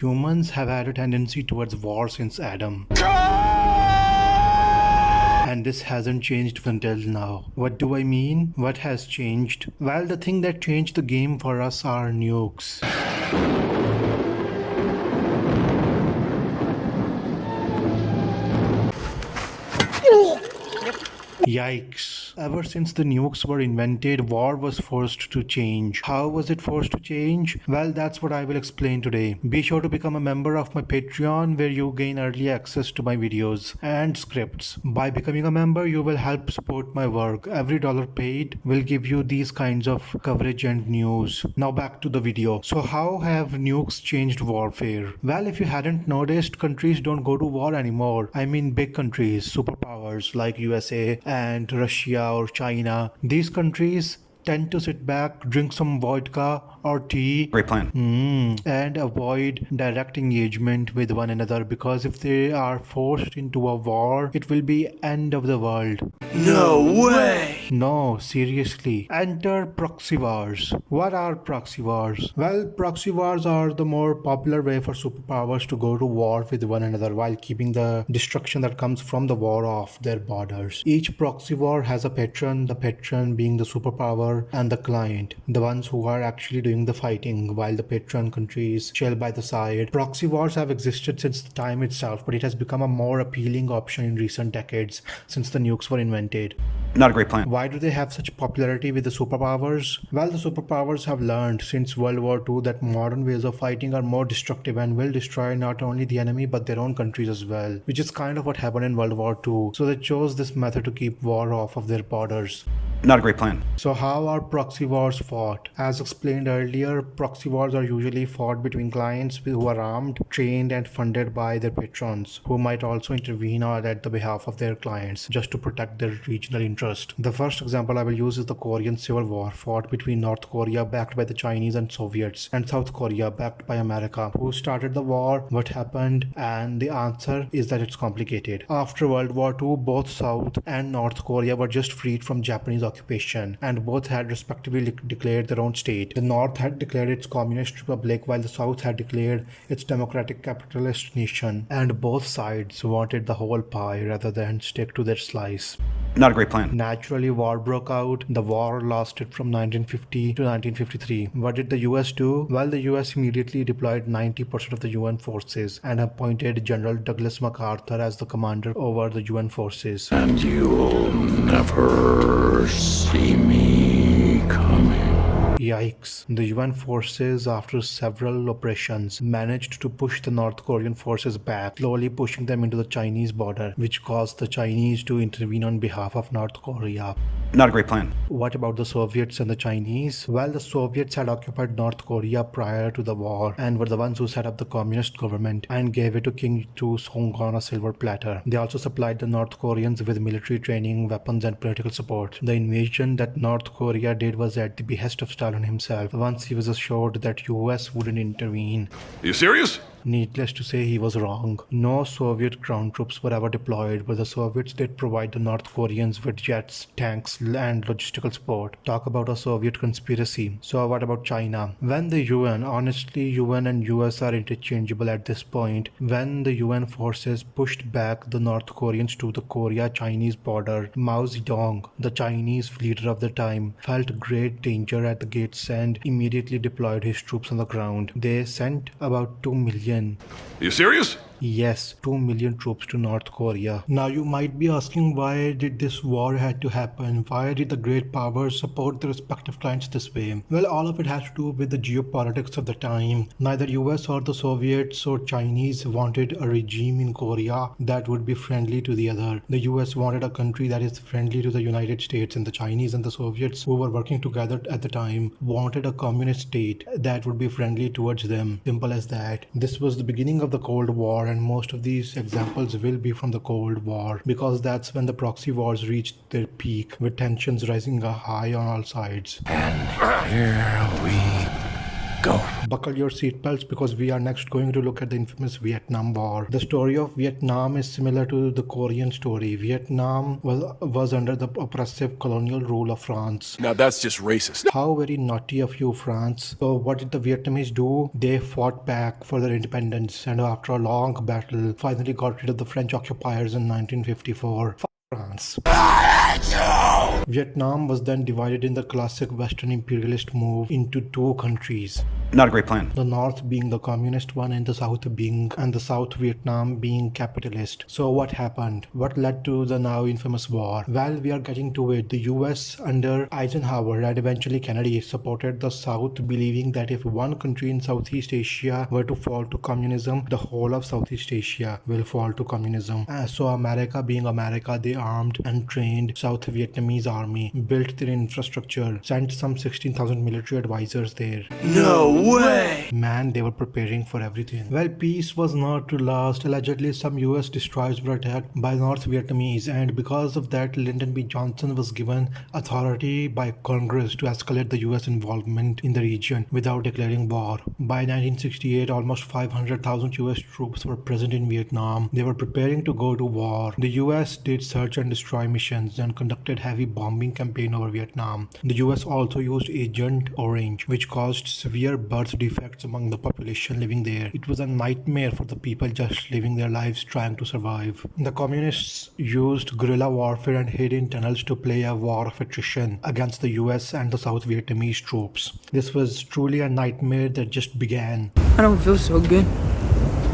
Humans have had a tendency towards war since Adam. And this hasn't changed until now. What do I mean? What has changed? Well, the thing that changed the game for us are nukes. Yikes. Ever since the nukes were invented, war was forced to change. How was it forced to change? Well, that's what I will explain today. Be sure to become a member of my Patreon where you gain early access to my videos and scripts. By becoming a member, you will help support my work. Every dollar paid will give you these kinds of coverage and news. Now back to the video. So how have nukes changed warfare? Well, if you hadn't noticed, countries don't go to war anymore. I mean big countries, superpowers like USA and Russia or China. These countries tend to sit back, drink some vodka or tea. Great plan. And avoid direct engagement with one another, because if they are forced into a war, it will be end of the world. No way! No, seriously. Enter proxy wars. What are proxy wars? Well, proxy wars are the more popular way for superpowers to go to war with one another while keeping the destruction that comes from the war off their borders. Each proxy war has a patron, the patron being the superpower and the client, the ones who are actually doing the fighting, while the patron country is chill by the side. Proxy wars have existed since the time itself, but it has become a more appealing option in recent decades since the nukes were invented. Not a great plan. Why do they have such popularity with the superpowers? Well, the superpowers have learned since World War II that modern ways of fighting are more destructive and will destroy not only the enemy but their own countries as well, which is kind of what happened in World War II. So they chose this method to keep war off of their borders. Not a great plan. So how are proxy wars fought? As explained earlier, proxy wars are usually fought between clients who are armed, trained and funded by their patrons, who might also intervene at the behalf of their clients just to protect their regional interest. The first example I will use is the Korean Civil War, fought between North Korea backed by the Chinese and Soviets and South Korea backed by America. Who started the war? What happened? And the answer is that it's complicated. After World War II, both South and North Korea were just freed from Japanese occupation, and both had respectively declared their own state. The North had declared its communist republic while the South had declared its democratic capitalist nation, and both sides wanted the whole pie rather than stick to their slice. Not a great plan. Naturally, war broke out. The war lasted from 1950 to 1953. What did the US do? Well, the US immediately deployed 90% of the UN forces and appointed General Douglas MacArthur as the commander over the UN forces. And you'll never see me coming. Yikes. The UN forces, after several operations, managed to push the North Korean forces back, slowly pushing them into the Chinese border, which caused the Chinese to intervene on behalf of North Korea. Not a great plan. What about the Soviets and the Chinese? Well, the Soviets had occupied North Korea prior to the war and were the ones who set up the communist government and gave it to King Song on a silver platter. They also supplied the North Koreans with military training, weapons and political support. The invasion that North Korea did was at the behest of Stalin himself, once he was assured that US wouldn't intervene. Are you serious? Needless to say, he was wrong. No Soviet ground troops were ever deployed, but the Soviets did provide the North Koreans with jets, tanks, and logistical support. Talk about a Soviet conspiracy. So what about China? When the UN, honestly, UN and US are interchangeable at this point, when the UN forces pushed back the North Koreans to the Korea-Chinese border, Mao Zedong, the Chinese leader of the time, felt great danger at the gates and immediately deployed his troops on the ground. They sent about 2 million. Are you serious? Yes, 2 million troops to North Korea. Now you might be asking, why did this war had to happen? Why did the great powers support their respective clients this way? Well, all of it has to do with the geopolitics of the time. Neither US or the Soviets or Chinese wanted a regime in Korea that would be friendly to the other. The US wanted a country that is friendly to the United States, and the Chinese and the Soviets, who were working together at the time, wanted a communist state that would be friendly towards them. Simple as that. This was the beginning of the Cold War, and most of these examples will be from the Cold War, because that's when the proxy wars reached their peak, with tensions rising high on all sides. And here we go. buckle your seatbelts because we are next going to look at the infamous Vietnam War. The story of Vietnam is similar to the Korean story. Vietnam was under the oppressive colonial rule of France. Now that's just racist. How very naughty of you, France. So what did the Vietnamese do? They fought back for their independence and after a long battle finally got rid of the French occupiers in 1954. France. Vietnam was then divided in the classic Western imperialist move into two countries. Not a great plan. The North being the communist one and the South Vietnam being capitalist. So what happened? What led to the now infamous war? Well, we are getting to it. The US under Eisenhower and eventually Kennedy supported the South, believing that if one country in Southeast Asia were to fall to communism, the whole of Southeast Asia will fall to communism. So America being America, they armed and trained South Vietnamese army, built their infrastructure, sent some 16,000 military advisors there. No way! Man, they were preparing for everything. Well, peace was not to last. Allegedly, some US destroyers were attacked by North Vietnamese, and because of that, Lyndon B. Johnson was given authority by Congress to escalate the US involvement in the region without declaring war. By 1968, almost 500,000 US troops were present in Vietnam. They were preparing to go to war. The US did search and destroy missions and conducted heavy bombing campaign over Vietnam. The US also used Agent Orange, which caused severe birth defects among the population living there. It was a nightmare for the people just living their lives trying to survive. The communists used guerrilla warfare and hid in tunnels to play a war of attrition against the US and the South Vietnamese troops. This was truly a nightmare that just began. I don't feel so good.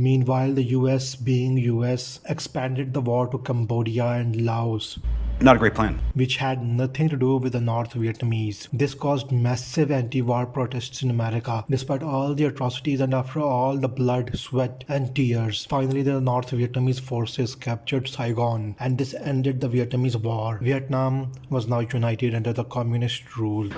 Meanwhile, the US, being US, expanded the war to Cambodia and Laos, Not a great plan. which had nothing to do with the North Vietnamese. This caused massive anti-war protests in America. Despite all the atrocities and after all the blood, sweat and tears, finally the North Vietnamese forces captured Saigon, and this ended the Vietnamese war. Vietnam was now united under the communist rule.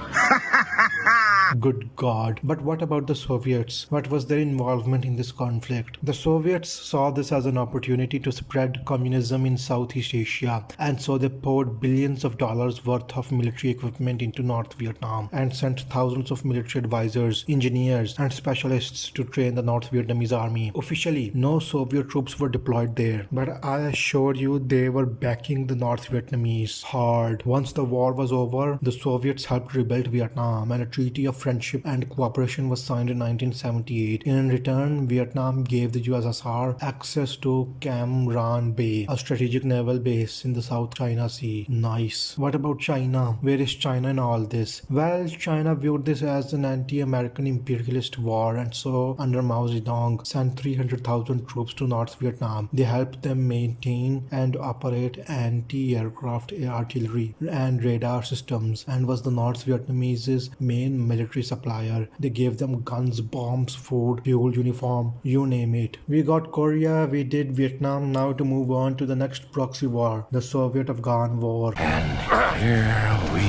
Good God. But what about the Soviets? What was their involvement in this conflict? The Soviets saw this as an opportunity to spread communism in Southeast Asia, and so they poured billions of dollars worth of military equipment into North Vietnam and sent thousands of military advisors, engineers and specialists to train the North Vietnamese army. Officially, no Soviet troops were deployed there, but I assure you they were backing the North Vietnamese hard. Once the war was over, the Soviets helped rebuild Vietnam, and a treaty of friendship and cooperation was signed in 1978. In return, Vietnam gave the USSR access to Cam Ranh Bay, a strategic naval base in the South China Sea. Nice. What about China? Where is China in all this? Well, China viewed this as an anti-American imperialist war, and so under Mao Zedong sent 300,000 troops to North Vietnam. They helped them maintain and operate anti-aircraft artillery and radar systems, and was the North Vietnamese's main military supplier. They gave them guns, bombs, food, fuel, uniform, you name it. We got Korea, we did Vietnam. Now to move on to the next proxy war, the Soviet-Afghan War. Here we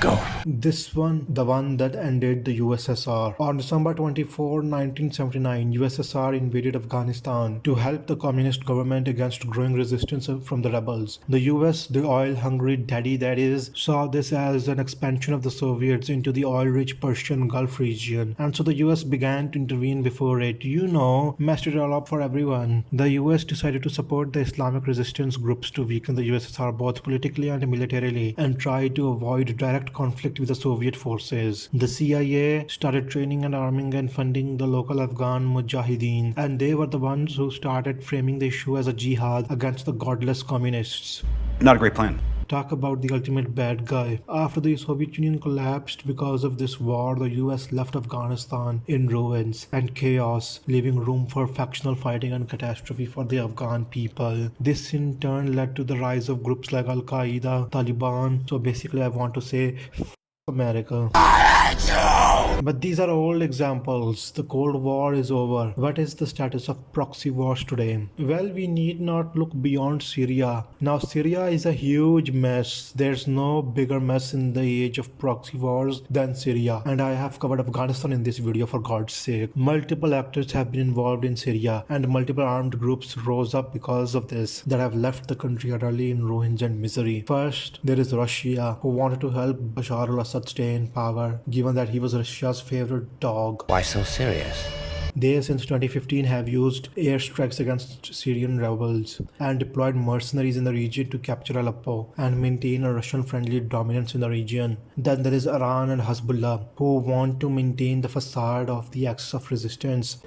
go. This one, the one that ended the USSR. On December 24, 1979, USSR invaded Afghanistan to help the communist government against growing resistance from the rebels. The US, the oil-hungry daddy that is, saw this as an expansion of the Soviets into the oil-rich Persian Gulf region, and so the US began to intervene before it. Messed it all up for everyone. The US decided to support the Islamic resistance groups to weaken the USSR both politically and militarily, and tried to avoid direct conflict with the Soviet forces. The CIA started training and arming and funding the local Afghan Mujahideen, and they were the ones who started framing the issue as a jihad against the godless communists. Not a great plan. Talk about the ultimate bad guy. After the Soviet Union collapsed because of this war, the US left Afghanistan in ruins and chaos, leaving room for factional fighting and catastrophe for the Afghan people. This in turn led to the rise of groups like Al-Qaeda, Taliban. So basically I want to say, America. But these are old examples. The Cold War is over. What is the status of proxy wars today? Well, we need not look beyond Syria. Now, Syria is a huge mess. There's no bigger mess in the age of proxy wars than Syria. And I have covered Afghanistan in this video, for God's sake. Multiple actors have been involved in Syria, and multiple armed groups rose up because of this that have left the country utterly in ruins and misery. First, there is Russia, who wanted to help Bashar al-Assad stay in power, given that he was Russia's Russia's favorite dog. Why so serious? They since 2015 have used airstrikes against Syrian rebels and deployed mercenaries in the region to capture Aleppo and maintain a Russian-friendly dominance in the region. Then there is Iran and Hezbollah, who want to maintain the facade of the axis of resistance.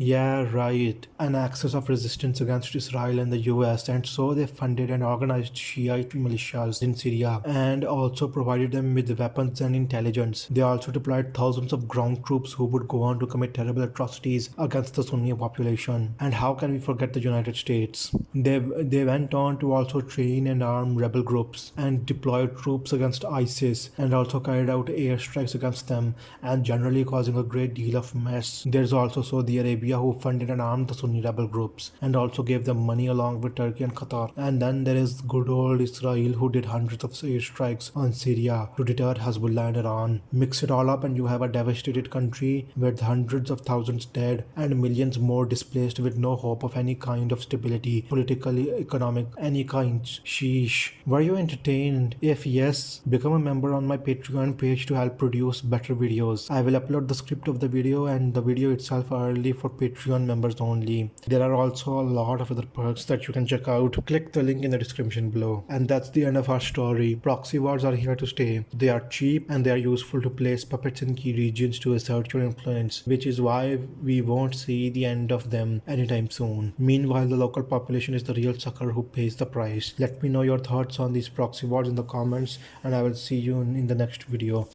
Yeah, right. An axis of resistance against Israel and the US, and so they funded and organized Shiite militias in Syria and also provided them with weapons and intelligence. They also deployed thousands of ground troops who would go on to commit terrible atrocities against the Sunni population. And how can we forget the United States? They went on to also train and arm rebel groups and deployed troops against ISIS and also carried out airstrikes against them and generally causing a great deal of mess. There's also Saudi Arabia who funded and armed the Sunni rebel groups and also gave them money along with Turkey and Qatar. And then there is good old Israel who did hundreds of airstrikes on Syria to deter Hezbollah and Iran. Mix it all up and you have a devastated country with hundreds of thousands dead and millions more displaced with no hope of any kind of stability, politically, economic, any kind. Sheesh. Were you entertained? If yes, become a member on my Patreon page to help produce better videos. I will upload the script of the video and the video itself early for Patreon members only. There are also a lot of other perks that you can check out. Click the link in the description below. And that's the end of our story. Proxy wars are here to stay. They are cheap and they are useful to place puppets in key regions to assert your influence, which is why we won't see the end of them anytime soon. Meanwhile, the local population is the real sucker who pays the price. Let me know your thoughts on these proxy wars in the comments and I will see you in the next video.